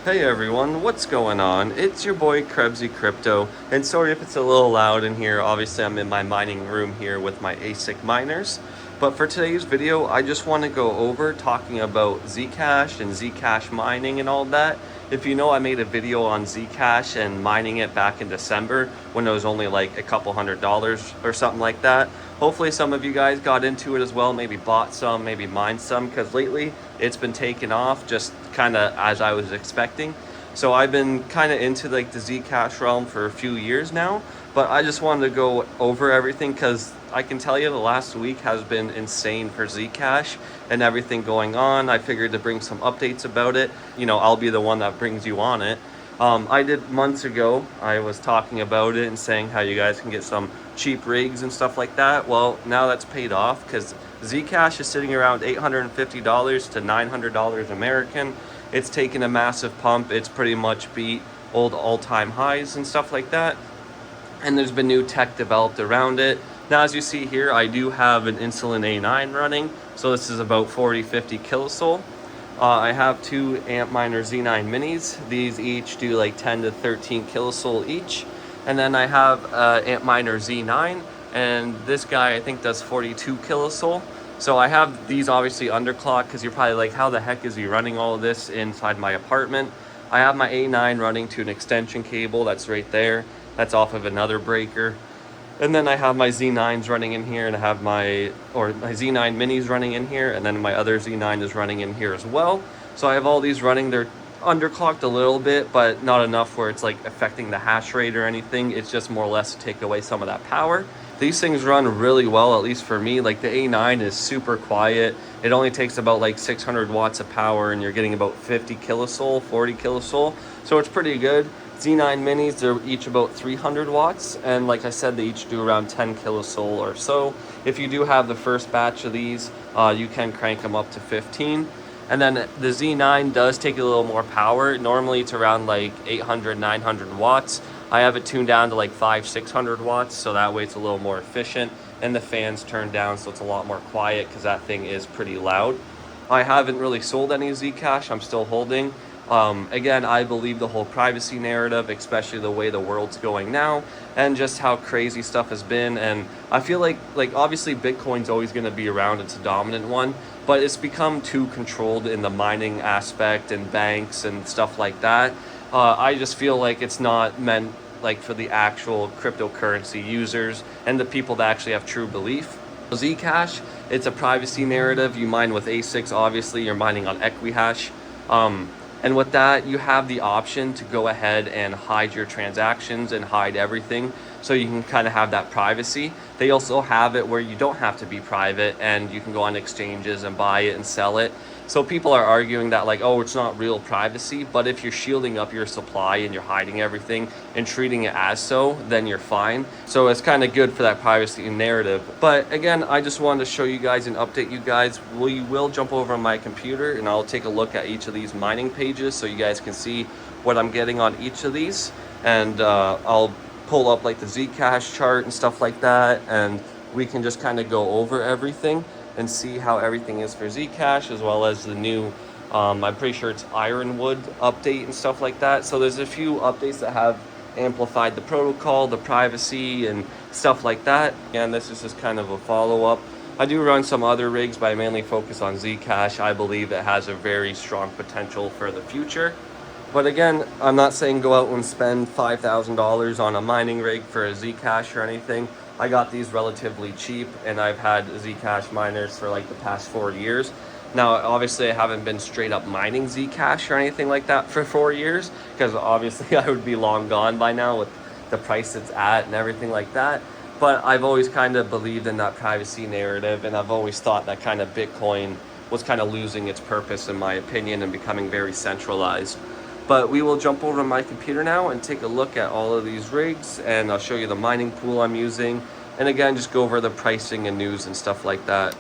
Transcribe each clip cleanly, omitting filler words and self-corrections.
Hey everyone, what's going on? It's your boy Krebsy Crypto, and sorry if it's a little loud in here. Obviously, I'm in my mining room here with my ASIC miners. But for today's video, I just want to go over talking about Zcash and Zcash mining and all that. If you know, I made a video on Zcash and mining it back in December when it was only like a couple $100 or something like that. Hopefully some of you guys got into it as well, maybe bought some, maybe mined some, because lately it's been taking off just kind of as I was expecting. So I've been kind of into like the Zcash realm for a few years now, but I just wanted to go over everything because I can tell you the last week has been insane for Zcash and everything going on. I figured to bring some updates about it. You know, I'll be the one that brings you on it. I did months ago, I was talking about it and saying how you guys can get some cheap rigs and stuff like that. Well, now that's paid off because Zcash is sitting around $850 to $900 American. It's taken a massive pump. It's pretty much beat old all-time highs and stuff like that. And there's been new tech developed around it. Now, as you see here, I do have an insulin A9 running. So this is about 40-50 kilosol. I have two antminer Z9 minis. These each do like 10 to 13 kilosol each. And then I have antminer Z9, and this guy I think does 42 kilosol. So I have these obviously underclocked because you're probably like, how the heck is he running all of this inside my apartment? I have my A9 running to an extension cable that's right there. That's off of another breaker. And then I have my Z9s running in here, and I have my Z9 minis running in here, and then my other Z9 is running in here as well. So I have all these running. They're underclocked a little bit, but not enough where it's like affecting the hash rate or anything. It's just more or less to take away some of that power. These things run really well, at least for me. Like the A9 is super quiet. It only takes about like 600 watts of power, and you're getting about 50 kilosol, 40 kilosol. So it's pretty good. Z9 minis, they're each about 300 watts, and like I said, they each do around 10 kilosol or so. If you do have the first batch of these, you can crank them up to 15. And then the Z9 does take a little more power. Normally it's around like 800, 900 watts. I have it tuned down to like 600 watts, so that way it's a little more efficient. And the fan's turned down, so it's a lot more quiet because that thing is pretty loud. I haven't really sold any Zcash. I'm still holding. Again, I believe the whole privacy narrative, especially the way the world's going now, and just how crazy stuff has been. And I feel like obviously Bitcoin's always going to be around. It's a dominant one, but it's become too controlled in the mining aspect and banks and stuff like that. I just feel like it's not meant like for the actual cryptocurrency users and the people that actually have true belief. Zcash, it's a privacy narrative. You mine with ASICs, obviously. You're mining on equihash. And with that, you have the option to go ahead and hide your transactions and hide everything, so you can kind of have that privacy. They also have it where you don't have to be private, and you can go on exchanges and buy it and sell it. So people are arguing that like, oh, it's not real privacy, but if you're shielding up your supply and you're hiding everything and treating it as so, then you're fine. So it's kind of good for that privacy narrative. But again, I just wanted to show you guys and update you guys. We will jump over on my computer and I'll take a look at each of these mining pages so you guys can see what I'm getting on each of these. And I'll pull up like the Zcash chart and stuff like that, and we can just kind of go over everything and see how everything is for Zcash, as well as the new, I'm pretty sure it's Ironwood update and stuff like that. So there's a few updates that have amplified the protocol, the privacy, and stuff like that. And this is just kind of a follow-up. I do run some other rigs, but I mainly focus on Zcash. I believe it has a very strong potential for the future. But again, I'm not saying go out and spend $5,000 on a mining rig for a Zcash or anything. I got these relatively cheap, and I've had Zcash miners for like the past 4 years. Now, obviously, I haven't been straight up mining Zcash or anything like that for 4 years, because obviously I would be long gone by now with the price it's at and everything like that. But I've always kind of believed in that privacy narrative, and I've always thought that kind of Bitcoin was kind of losing its purpose, in my opinion, and becoming very centralized. But we will jump over to my computer now and take a look at all of these rigs, and I'll show you the mining pool I'm using, and again just go over the pricing and news and stuff like that.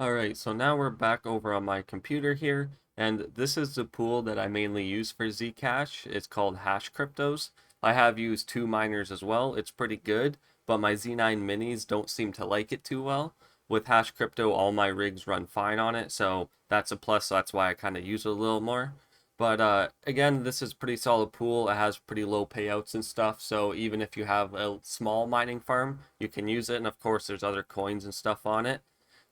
Alright, so now we're back over on my computer here, and this is the pool that I mainly use for Zcash. It's called Hash Cryptos. I have used 2 miners as well. It's pretty good, but my Z9 minis don't seem to like it too well. With Hash Crypto, all my rigs run fine on it, so that's a plus. So that's why I kind of use it a little more. But again, this is pretty solid pool. It has pretty low payouts and stuff. So even if you have a small mining farm, you can use it. And of course, there's other coins and stuff on it.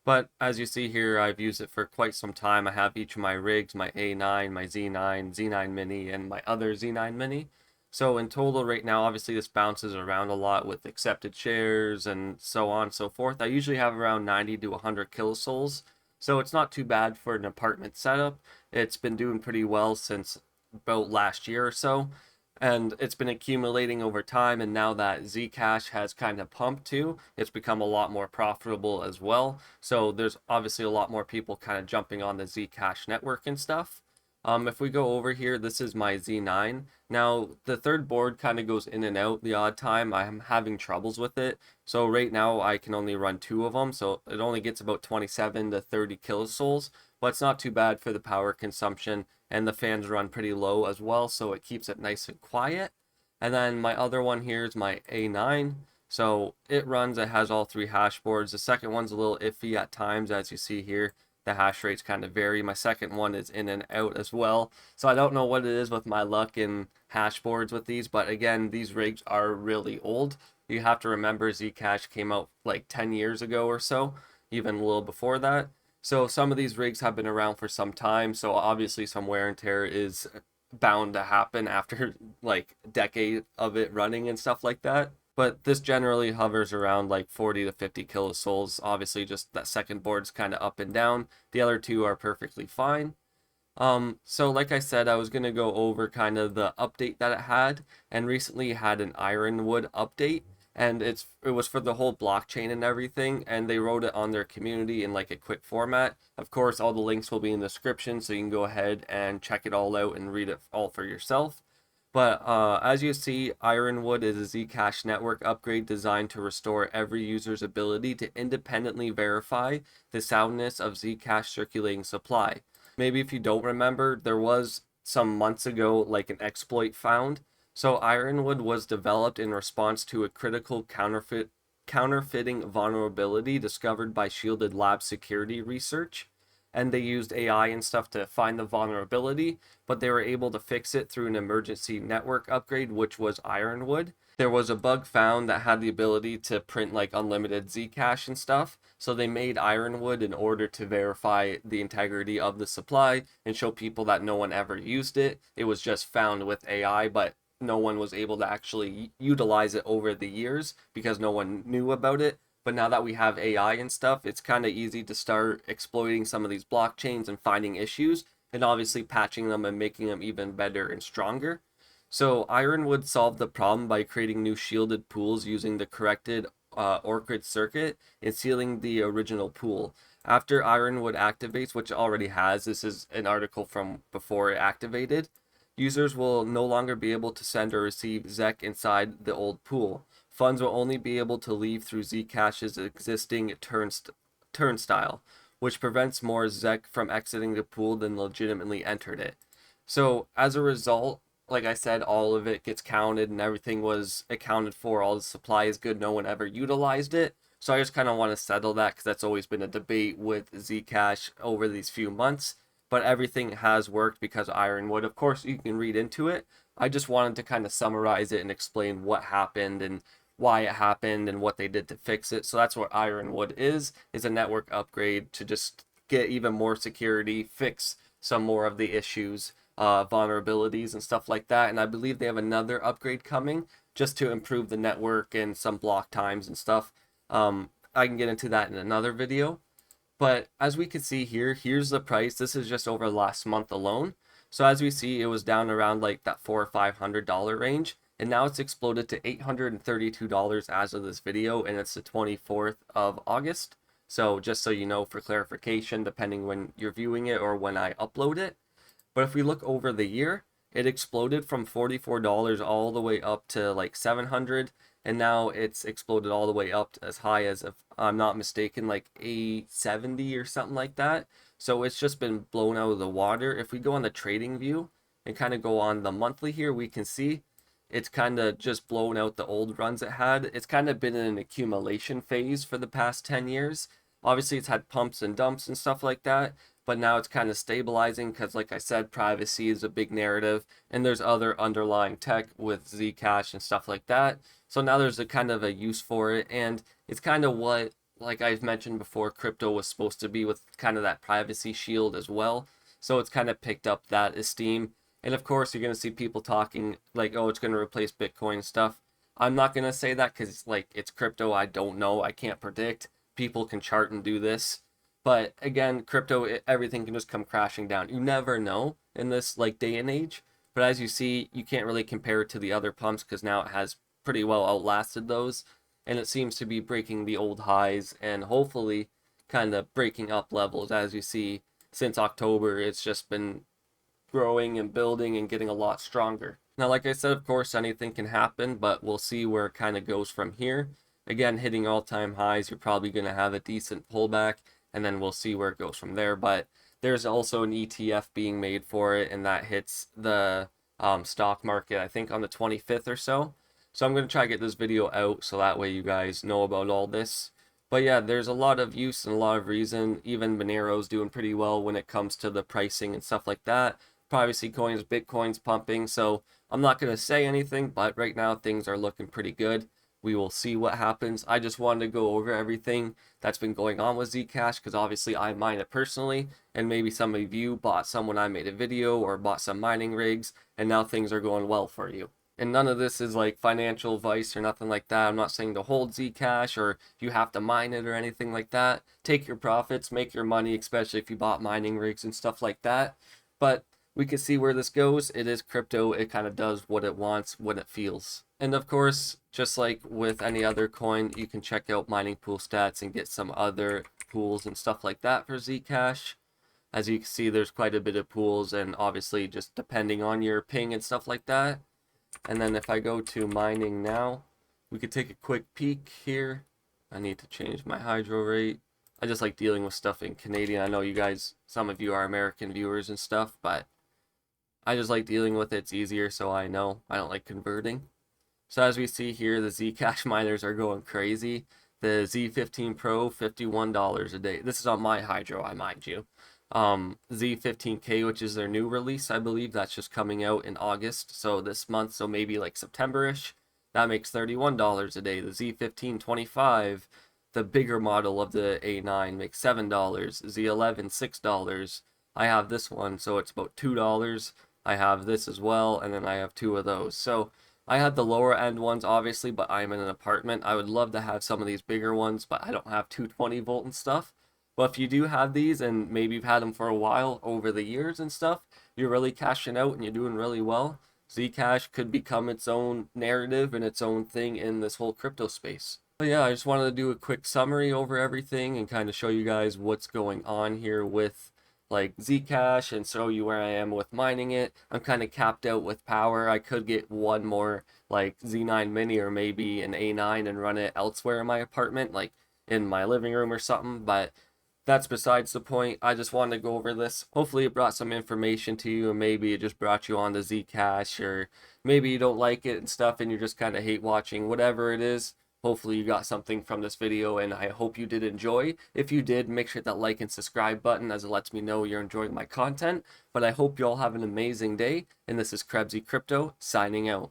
But as you see here, I've used it for quite some time. I have each of my rigs, my A9, my Z9, Z9 Mini, and my other Z9 Mini. So in total right now, obviously this bounces around a lot with accepted shares and so on and so forth. I usually have around 90 to 100 kilosouls. So it's not too bad for an apartment setup. It's been doing pretty well since about last year or so. And it's been accumulating over time, and now that Zcash has kind of pumped too, it's become a lot more profitable as well. So there's obviously a lot more people kind of jumping on the Zcash network and stuff. If we go over here, this is my Z9. Now, the third board kind of goes in and out the odd time. I'm having troubles with it. So right now I can only run two of them. So it only gets about 27 to 30 kilosouls, but it's not too bad for the power consumption, and the fans run pretty low as well, so it keeps it nice and quiet. And then my other one here is my A9. So it has all three hash boards. The second one's a little iffy at times, as you see here. The hash rates kind of vary. My second one is in and out as well. So I don't know what it is with my luck in hash boards with these, but again, these rigs are really old. You have to remember Zcash came out like 10 years ago or so, even a little before that. So some of these rigs have been around for some time, so obviously some wear and tear is bound to happen after like a decade of it running and stuff like that. But this generally hovers around like 40 to 50 kilosouls. Obviously, just that second board's kind of up and down. The other two are perfectly fine. So like I said, I was going to go over kind of the update that it had, and recently had an Ironwood update, and it was for the whole blockchain and everything, and they wrote it on their community in like a quick format. Of course, all the links will be in the description, so you can go ahead and check it all out and read it all for yourself. But as you see, Ironwood is a Zcash network upgrade designed to restore every user's ability to independently verify the soundness of Zcash circulating supply. Maybe if you don't remember, there was some months ago like an exploit found. So Ironwood was developed in response to a critical counterfeiting vulnerability discovered by Shielded Lab security research. And they used AI and stuff to find the vulnerability, but they were able to fix it through an emergency network upgrade, which was Ironwood. There was a bug found that had the ability to print like unlimited Zcash and stuff, so they made Ironwood in order to verify the integrity of the supply and show people that no one ever used it. It was just found with AI, but no one was able to actually utilize it over the years because no one knew about it. But now that we have AI and stuff, it's kind of easy to start exploiting some of these blockchains and finding issues, and obviously patching them and making them even better and stronger. So Ironwood solved the problem by creating new shielded pools using the corrected Orchid circuit and sealing the original pool. After Ironwood activates, which it already has, this is an article from before it activated, users will no longer be able to send or receive ZEC inside the old pool. Funds will only be able to leave through Zcash's existing turnstile, which prevents more ZEC from exiting the pool than legitimately entered it. So as a result, like I said, all of it gets counted and everything was accounted for. All the supply is good. No one ever utilized it. So I just kind of want to settle that because that's always been a debate with Zcash over these few months. But everything has worked because of Ironwood. Of course, you can read into it. I just wanted to kind of summarize it and explain what happened and why it happened and what they did to fix it. So that's what Ironwood is a network upgrade to just get even more security, fix some more of the issues, vulnerabilities and stuff like that. And I believe they have another upgrade coming just to improve the network and some block times and stuff. I can get into that in another video. But as we can see here, here's the price. This is just over last month alone. So as we see, it was down around like that $400 or $500 range. And now it's exploded to $832 as of this video, and it's the 24th of August. So just so you know, for clarification, depending when you're viewing it or when I upload it. But if we look over the year, it exploded from $44 all the way up to like $700, and now it's exploded all the way up as high as, if I'm not mistaken, like $870 or something like that. So it's just been blown out of the water. If we go on the trading view and kind of go on the monthly here, we can see it's kind of just blown out the old runs it had. It's kind of been in an accumulation phase for the past 10 years. Obviously, it's had pumps and dumps and stuff like that, but now it's kind of stabilizing because, like I said, privacy is a big narrative, and there's other underlying tech with Zcash and stuff like that. So now there's a kind of a use for it, and it's kind of what, like I've mentioned before, crypto was supposed to be, with kind of that privacy shield as well. So it's kind of picked up that esteem. And of course, you're going to see people talking like, oh, it's going to replace Bitcoin and stuff. I'm not going to say that because, like, it's crypto. I don't know. I can't predict. People can chart and do this. But again, crypto, everything can just come crashing down. You never know in this, like, day and age. But as you see, you can't really compare it to the other pumps because now it has pretty well outlasted those. And it seems to be breaking the old highs and hopefully kind of breaking up levels. As you see, since October, it's just been growing and building and getting a lot stronger. Now, like I said, of course, anything can happen, but we'll see where it kind of goes from here. Again, hitting all-time highs, you're probably going to have a decent pullback, and then we'll see where it goes from there. But there's also an ETF being made for it, and that hits the stock market, I think, on the 25th or so. So I'm going to try to get this video out so that way you guys know about all this. But yeah, there's a lot of use and a lot of reason. Even Monero's doing pretty well when it comes to the pricing and stuff like that. Privacy coins, Bitcoin's pumping, so I'm not going to say anything, but right now things are looking pretty good. We will see what happens. I just wanted to go over everything that's been going on with Zcash because obviously I mine it personally, and maybe some of you bought some when I made a video or bought some mining rigs, and now things are going well for you. And none of this is like financial advice or nothing like that. I'm not saying to hold Zcash or you have to mine it or anything like that. Take your profits, make your money, especially if you bought mining rigs and stuff like that. But we can see where this goes. It is crypto. It kind of does what it wants when it feels. And of course, just like with any other coin, you can check out mining pool stats and get some other pools and stuff like that for Zcash. As you can see, there's quite a bit of pools, and obviously just depending on your ping and stuff like that. And then if I go to mining now, we could take a quick peek here. I need to change my hydro rate. I just like dealing with stuff in Canadian. I know you guys, some of you are American viewers and stuff, but I just like dealing with it. It's easier, so I know. I don't like converting. So as we see here, the Zcash miners are going crazy. The Z15 Pro, $51 a day. This is on my hydro, I mind you. Z15K, which is their new release, I believe that's just coming out in August, so this month, so maybe like September-ish. That makes $31 a day. The Z1525, the bigger model of the A9, makes $7. Z11, $6. I have this one, so it's about $2. I have this as well, and then I have two of those. So I had the lower end ones, obviously, but I'm in an apartment. I would love to have some of these bigger ones, but I don't have 220 volt and stuff. But if you do have these, and maybe you've had them for a while over the years and stuff, you're really cashing out and you're doing really well. Zcash could become its own narrative and its own thing in this whole crypto space. But yeah, I just wanted to do a quick summary over everything and kind of show you guys what's going on here with like Zcash and show you where I am with mining it. I'm kind of capped out with power. I could get one more like Z9 Mini or maybe an A9 and run it elsewhere in my apartment, like in my living room or something, but that's besides the point. I just wanted to go over this. Hopefully it brought some information to you, and maybe it just brought you on to Zcash, or maybe you don't like it and stuff and you just kind of hate watching. Whatever it is, hopefully you got something from this video, and I hope you did enjoy. If you did, make sure that like and subscribe button, as it lets me know you're enjoying my content. But I hope you all have an amazing day, and this is Krebsy Crypto signing out.